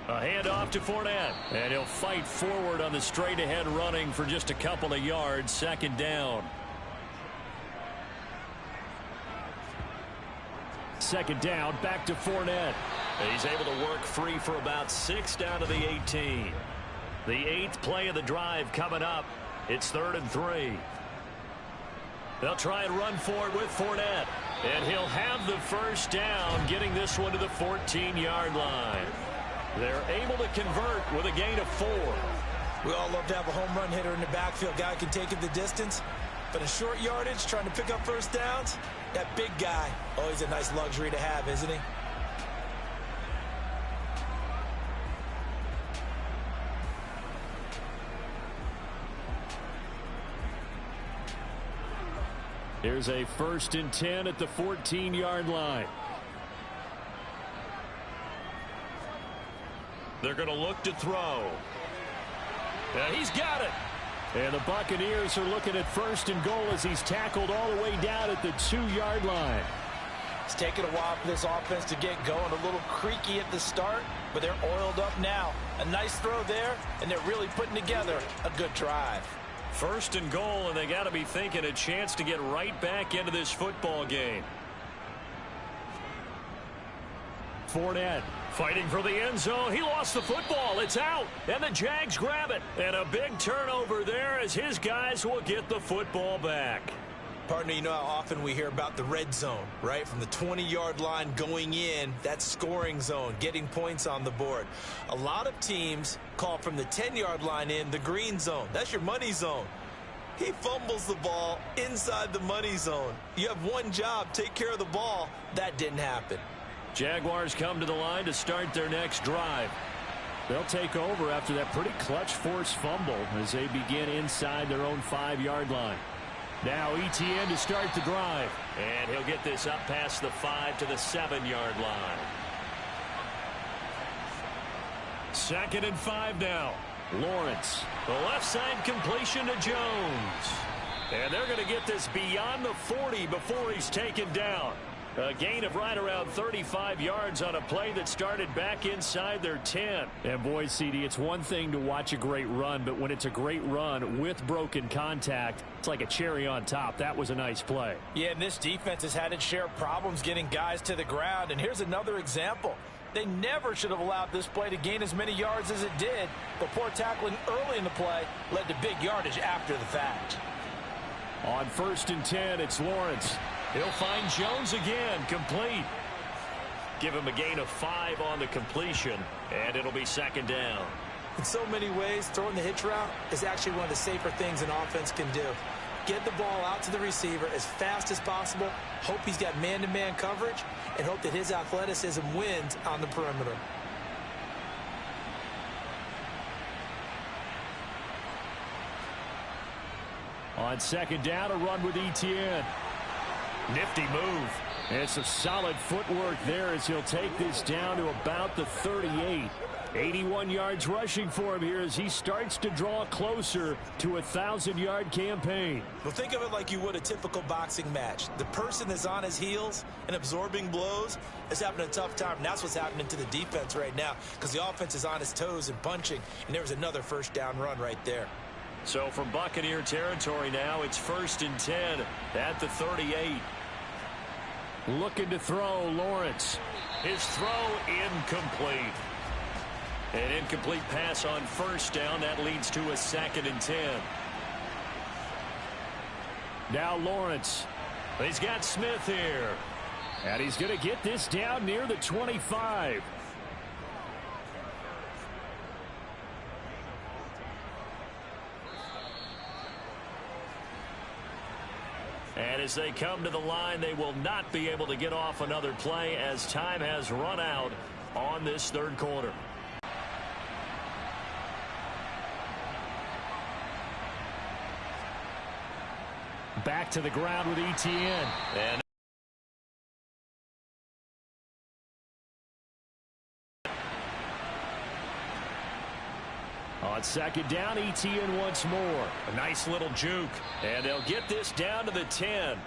A handoff to Fournette. And he'll fight forward on the straight-ahead running for just a couple of yards. 2nd down. 2nd down, back to Fournette. He's able to work free for about 6 down to the 18. The 8th play of the drive coming up. It's 3rd and 3. They'll try and run for it with Fournette. And he'll have the 1st down, getting this one to the 14-yard line. They're able to convert with a gain of 4. We all love to have a home run hitter in the backfield. Guy can take it the distance. But in short yardage, trying to pick up 1st downs, that big guy, always a nice luxury to have, isn't he? Here's a 1st and 10 at the 14-yard line. They're going to look to throw. And he's got it. And the Buccaneers are looking at 1st and goal as he's tackled all the way down at the 2-yard line. It's taken a while for this offense to get going. A little creaky at the start, but they're oiled up now. A nice throw there, and they're really putting together a good drive. 1st and goal, and they got to be thinking a chance to get right back into this football game. Fournette fighting for the end zone. He lost the football. It's out, and the Jags grab it. And a big turnover there as his guys will get the football back. Partner, you know how often we hear about the red zone, right? From the 20-yard line going in, that scoring zone, getting points on the board. A lot of teams call from the 10-yard line in the green zone. That's your money zone. He fumbles the ball inside the money zone. You have one job, take care of the ball. That didn't happen. Jaguars come to the line to start their next drive. They'll take over after that pretty clutch forced fumble as they begin inside their own 5-yard line. Now ETN to start the drive. And he'll get this up past the 5 to the 7-yard line. 2nd and 5 now. Lawrence. The left side completion to Jones. And they're going to get this beyond the 40 before he's taken down. A gain of right around 35 yards on a play that started back inside their 10. And boy, CD, it's one thing to watch a great run, but when it's a great run with broken contact, it's like a cherry on top. That was a nice play. Yeah, and this defense has had its share of problems getting guys to the ground. And here's another example. They never should have allowed this play to gain as many yards as it did. But poor tackling early in the play led to big yardage after the fact. On 1st and 10, it's Lawrence. He'll find Jones again, complete. Give him a gain of 5 on the completion, and it'll be 2nd down. In so many ways, throwing the hitch route is actually one of the safer things an offense can do. Get the ball out to the receiver as fast as possible, hope he's got man-to-man coverage, and hope that his athleticism wins on the perimeter. On 2nd down, a run with ETN. Nifty move. And some solid footwork there as he'll take this down to about the 38. 81 yards rushing for him here as he starts to draw closer to a 1,000-yard campaign. Well, think of it like you would a typical boxing match. The person that's on his heels and absorbing blows is having a tough time. And that's what's happening to the defense right now because the offense is on his toes and punching. And there was another 1st down run right there. So from Buccaneer territory now, it's 1st and 10 at the 38. Looking to throw, Lawrence. His throw incomplete. An incomplete pass on 1st down. That leads to a 2nd and 10. Now Lawrence. He's got Smith here. And he's going to get this down near the 25. And as they come to the line, they will not be able to get off another play as time has run out on this 3rd quarter. Back to the ground with ETN. And on 2nd down, ETN once more. A nice little juke. And they'll get this down to the 10.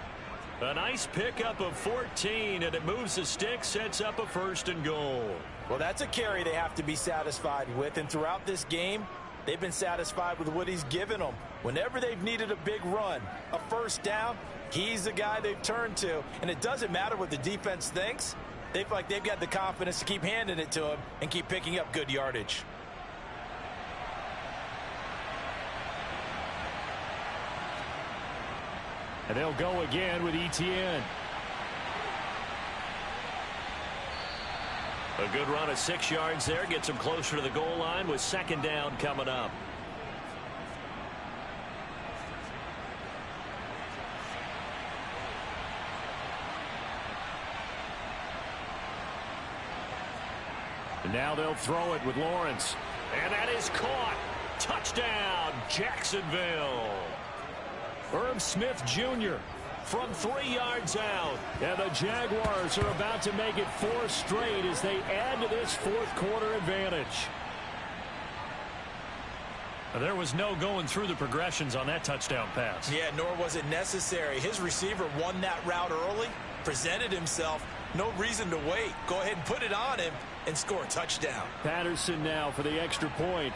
A nice pickup of 14, and it moves the stick, sets up a 1st and goal. Well, that's a carry they have to be satisfied with. And throughout this game, they've been satisfied with what he's given them. Whenever they've needed a big run, a 1st down, he's the guy they've turned to. And it doesn't matter what the defense thinks. They feel like they've got the confidence to keep handing it to him and keep picking up good yardage. And they'll go again with ETN. A good run of 6 yards there. Gets him closer to the goal line with 2nd down coming up. And now they'll throw it with Lawrence. And that is caught. Touchdown, Jacksonville. Herb Smith Jr. from 3 yards out. And the Jaguars are about to make it 4 straight as they add to this 4th quarter advantage. There was no going through the progressions on that touchdown pass. Yeah, nor was it necessary. His receiver won that route early, presented himself. No reason to wait. Go ahead and put it on him and score a touchdown. Patterson now for the extra point.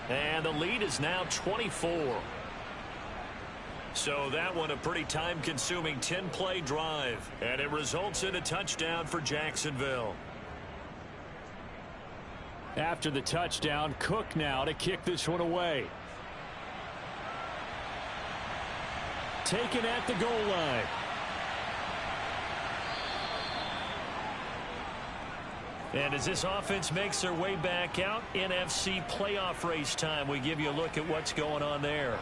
And the lead is now 24. So that one a pretty time-consuming 10-play drive. And it results in a touchdown for Jacksonville. After the touchdown, Cook now to kick this one away. Taken at the goal line. And as this offense makes their way back out, NFC playoff race time, we give you a look at what's going on there.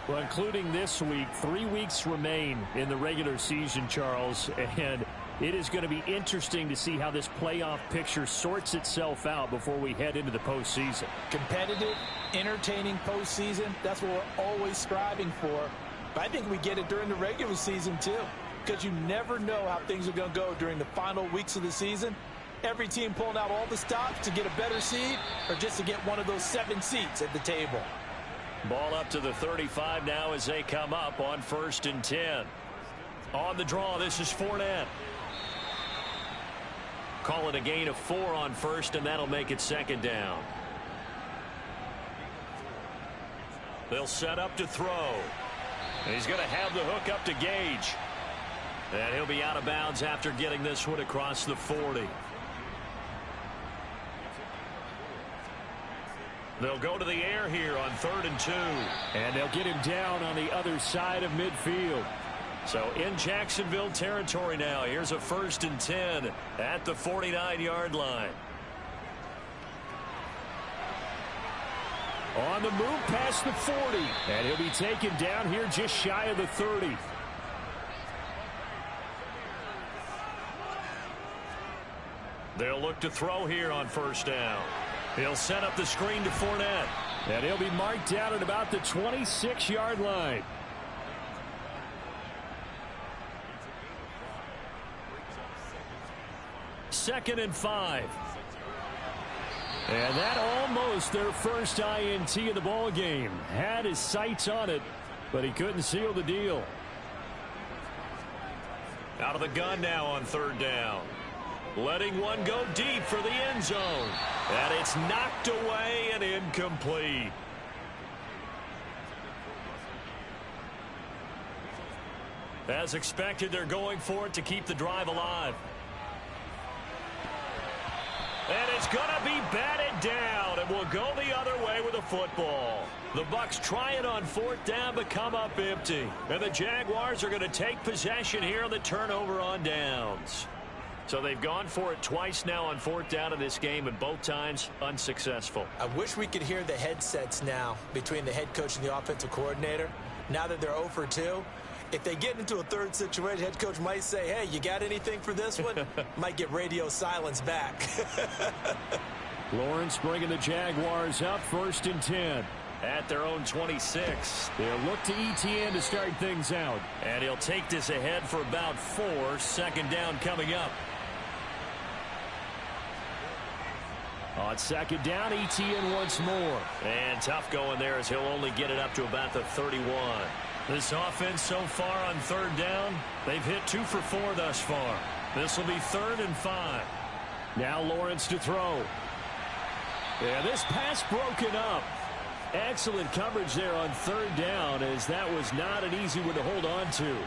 Well, including this week, 3 weeks remain in the regular season, Charles, and it is going to be interesting to see how this playoff picture sorts itself out before we head into the postseason. Competitive, entertaining postseason, that's what we're always striving for. But I think we get it during the regular season, too, because you never know how things are going to go during the final weeks of the season. Every team pulling out all the stops to get a better seed or just to get one of those 7 seats at the table. Ball up to the 35 now as they come up on 1st and 10. On the draw, this is Fournette. Call it a gain of 4 on 1st, and that'll make it 2nd down. They'll set up to throw. And he's going to have the hook up to Gage. And he'll be out of bounds after getting this one across the 40. They'll go to the air here on 3rd and 2. And they'll get him down on the other side of midfield. So in Jacksonville territory now. Here's a 1st and 10 at the 49-yard line. On the move past the 40. And he'll be taken down here just shy of the 30. They'll look to throw here on 1st down. He'll set up the screen to Fournette. And he'll be marked down at about the 26-yard line. Second and 5. And that almost their first INT of the ball game. Had his sights on it, but he couldn't seal the deal. Out of the gun now on 3rd down. Letting one go deep for the end zone. And it's knocked away and incomplete. As expected, they're going for it to keep the drive alive. And it's going to be batted down, and will go the other way with the football. The Bucs try it on 4th down, but come up empty. And the Jaguars are going to take possession here on the turnover on downs. So they've gone for it twice now on 4th down in this game, and both times unsuccessful. I wish we could hear the headsets now between the head coach and the offensive coordinator. Now that they're 0 for 2, if they get into a third situation, head coach might say, hey, you got anything for this one? Might get radio silence back. Lawrence bringing the Jaguars up 1st and 10. At their own 26. They'll look to ETN to start things out. And he'll take this ahead for about 4. 2nd down coming up. On 2nd down, ETN once more. And tough going there as he'll only get it up to about the 31. This offense so far on 3rd down, they've hit 2 for 4 thus far. This will be 3rd and 5. Now Lawrence to throw. Yeah, this pass broken up. Excellent coverage there on 3rd down, as that was not an easy one to hold on to.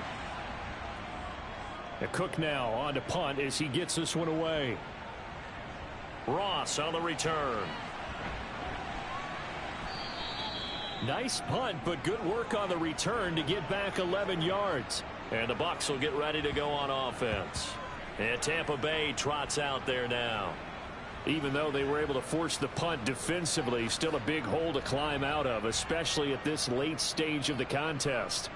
Cook now on to punt as he gets this one away. Ross on the return. Nice punt, but good work on the return to get back 11 yards. And the Bucs will get ready to go on offense. And Tampa Bay trots out there now. Even though they were able to force the punt defensively, still a big hole to climb out of, especially at this late stage of the contest.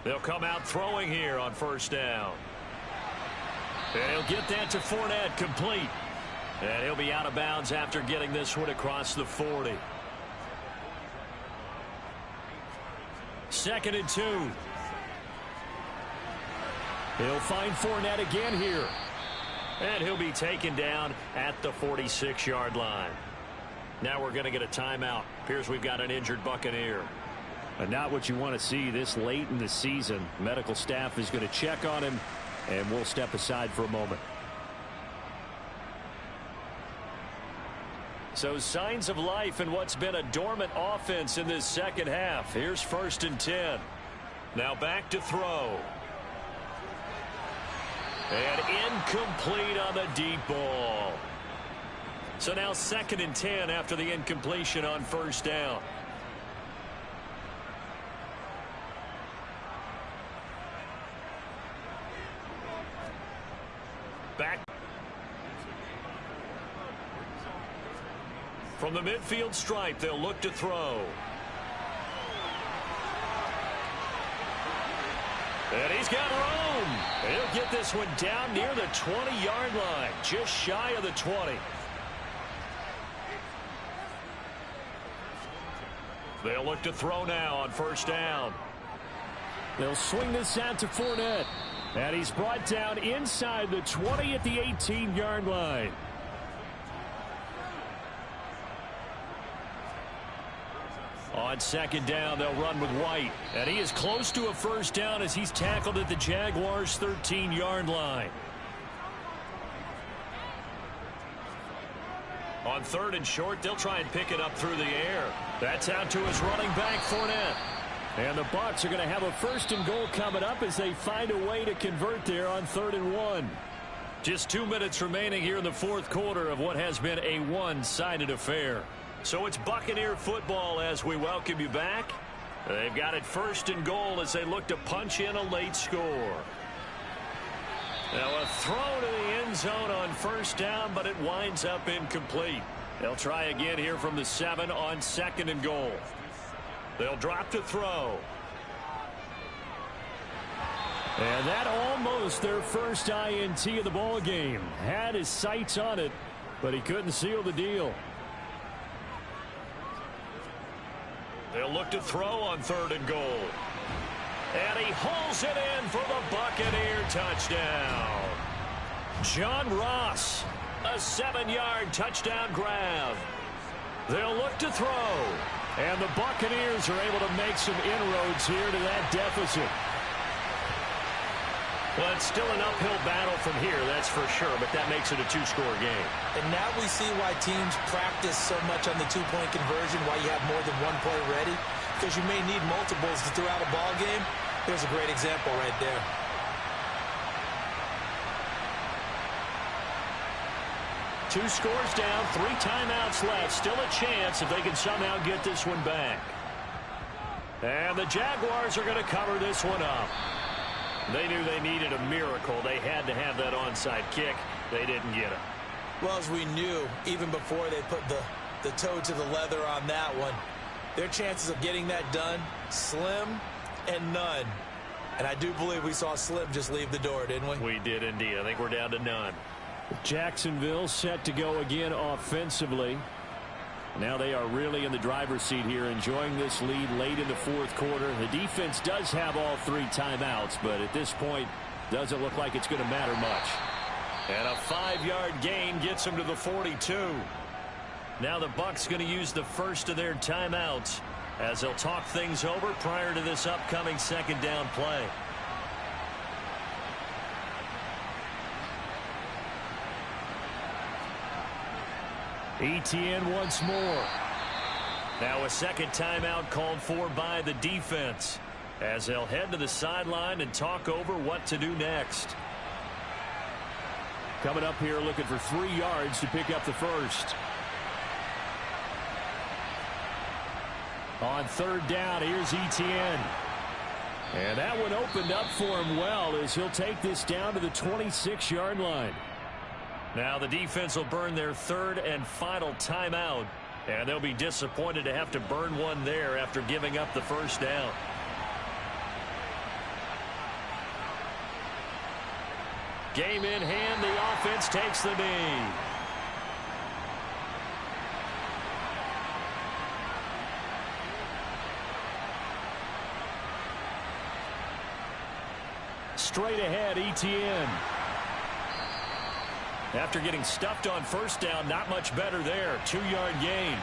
They'll come out throwing here on 1st down. And he'll get that to Fournette, complete. And he'll be out of bounds after getting this one across the 40. 2nd and 2. He'll find Fournette again here. And he'll be taken down at the 46-yard line. Now we're going to get a timeout. Appears we've got an injured Buccaneer. And not what you want to see this late in the season. Medical staff is going to check on him, and we'll step aside for a moment. So signs of life in what's been a dormant offense in this second half. Here's 1st and 10. Now back to throw. And incomplete on the deep ball. So now 2nd and 10 after the incompletion on 1st down. Back from the midfield stripe, they'll look to throw. And he's got room. He'll get this one down near the 20-yard line, just shy of the 20. They'll look to throw now on 1st down. They'll swing this out to Fournette. And he's brought down inside the 20 at the 18-yard line. On 2nd down, they'll run with White. And he is close to a 1st down as he's tackled at the Jaguars' 13-yard line. On 3rd and short, they'll try and pick it up through the air. That's out to his running back, Fournette. And the Bucs are going to have a 1st and goal coming up as they find a way to convert there on 3rd and 1. Just 2 minutes remaining here in the 4th quarter of what has been a one-sided affair. So it's Buccaneer football as we welcome you back. They've got it 1st and goal as they look to punch in a late score. Now a throw to the end zone on 1st down, but it winds up incomplete. They'll try again here from the 7 on 2nd and goal. They'll drop to throw. And that almost their first INT of the ball game. Had his sights on it, but he couldn't seal the deal. They'll look to throw on 3rd and goal. And he hauls it in for the Buccaneer touchdown. John Ross, a 7-yard touchdown grab. They'll look to throw. And the Buccaneers are able to make some inroads here to that deficit. Well, it's still an uphill battle from here, that's for sure, but that makes it a 2-score game. And now we see why teams practice so much on the 2-point conversion, why you have more than one play ready, because you may need multiples to throw out a ball game. There's a great example right there. Two scores down, 3 timeouts left. Still a chance if they can somehow get this one back. And the Jaguars are going to cover this one up. They knew they needed a miracle. They had to have that onside kick. They didn't get it. Well, as we knew, even before they put the toe to the leather on that one, their chances of getting that done, slim and none. And I do believe we saw Slim just leave the door, didn't we? We did indeed. I think we're down to none. Jacksonville set to go again offensively. Now they are really in the driver's seat here, enjoying this lead late in the 4th quarter. The defense does have all 3 timeouts, but at this point, doesn't look like it's going to matter much. And a 5-yard gain gets them to the 42. Now the Bucs going to use the first of their timeouts as they'll talk things over prior to this upcoming 2nd down play. ETN once more. Now a 2nd timeout called for by the defense as they'll head to the sideline and talk over what to do next. Coming up here looking for 3 yards to pick up the first. On 3rd down, here's ETN. And that one opened up for him well as he'll take this down to the 26-yard line. Now the defense will burn their 3rd and final timeout, and they'll be disappointed to have to burn one there after giving up the 1st down. Game in hand, the offense takes the knee. Straight ahead, ETN. After getting stuffed on first down, not much better there. 2-yard gain.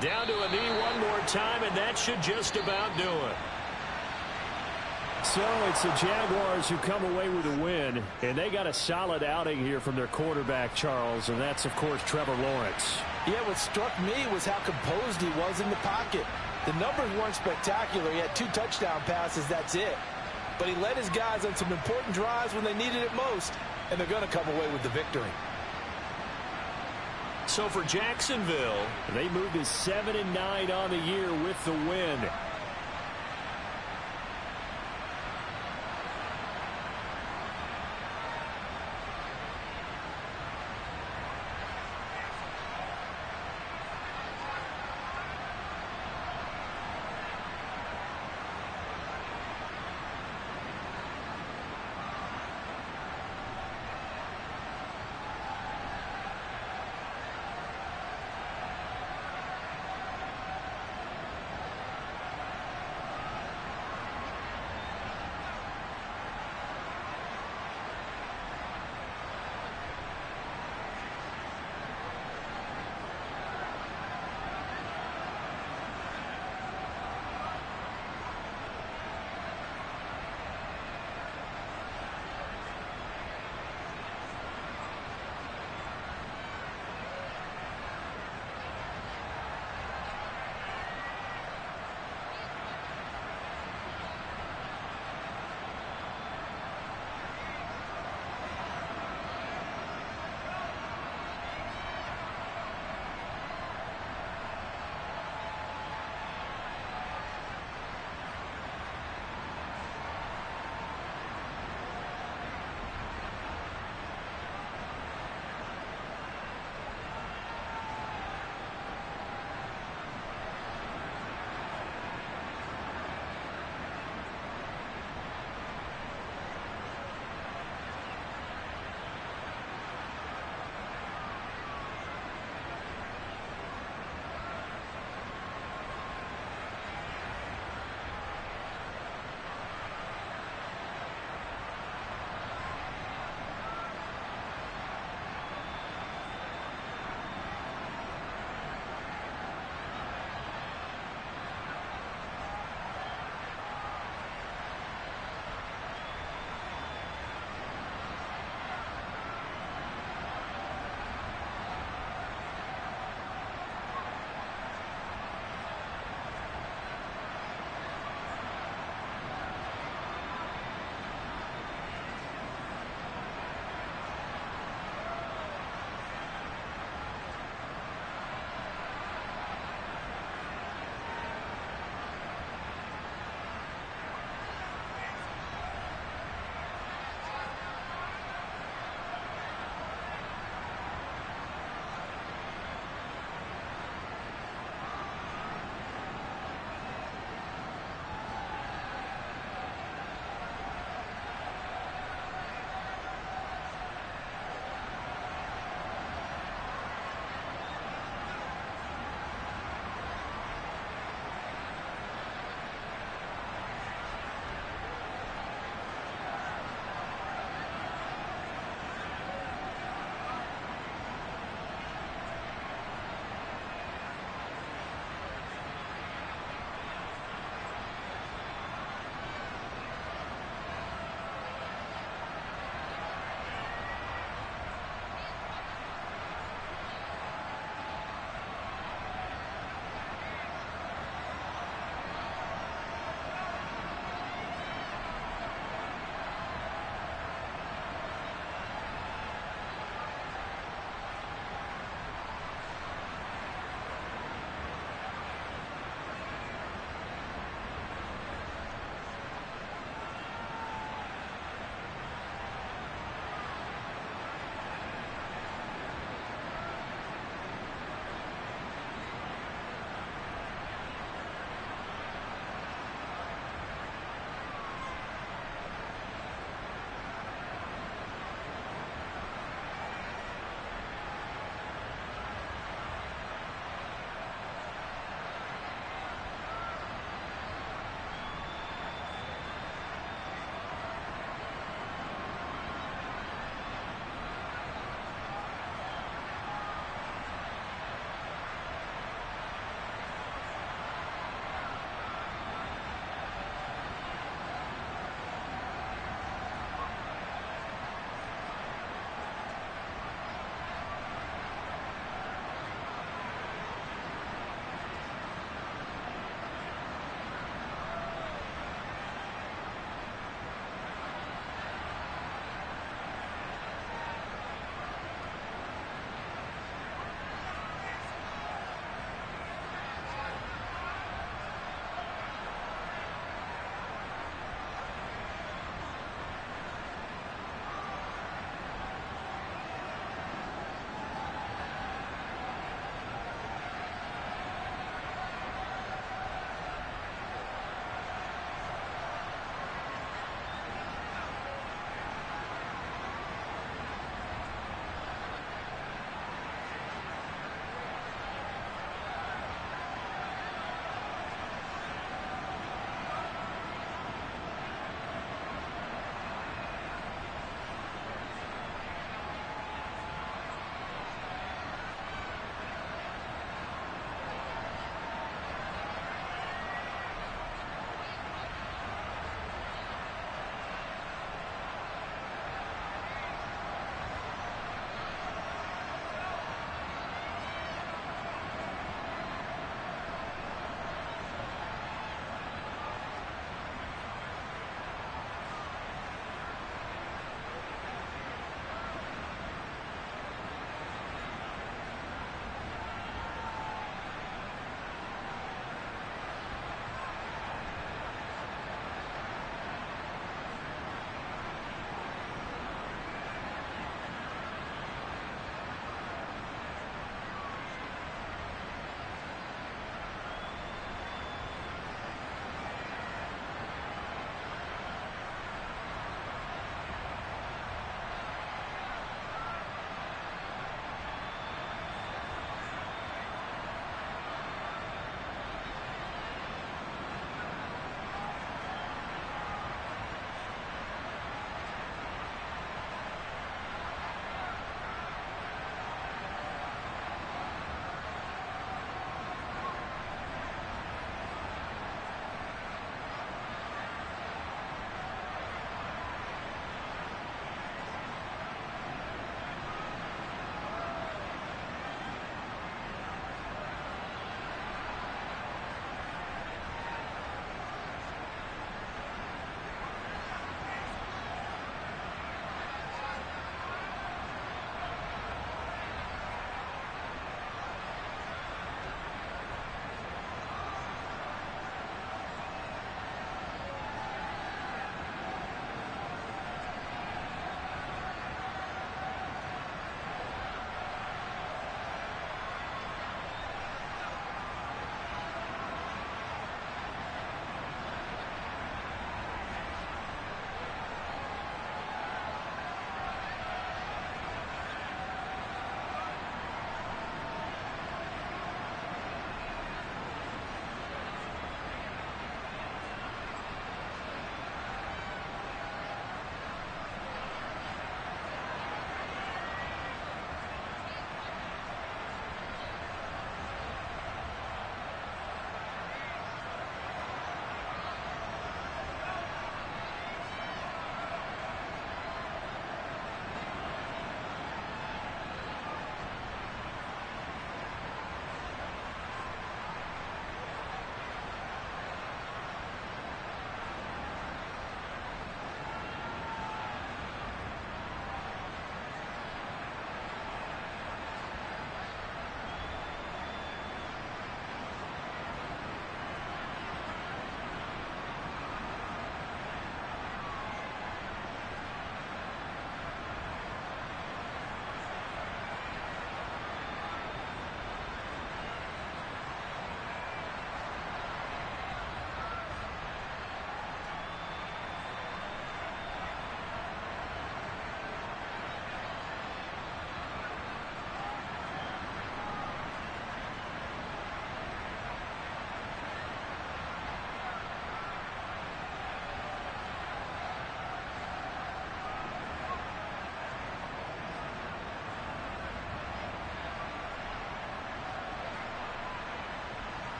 Down to a knee one more time, and that should just about do it. So it's the Jaguars who come away with a win, and they got a solid outing here from their quarterback, Charles, and that's, of course, Trevor Lawrence. Yeah, what struck me was how composed he was in the pocket. The numbers weren't spectacular. He had 2 touchdown passes, that's it. But he led his guys on some important drives when they needed it most, and they're going to come away with the victory. So for Jacksonville, they moved to 7-9 on the year with the win.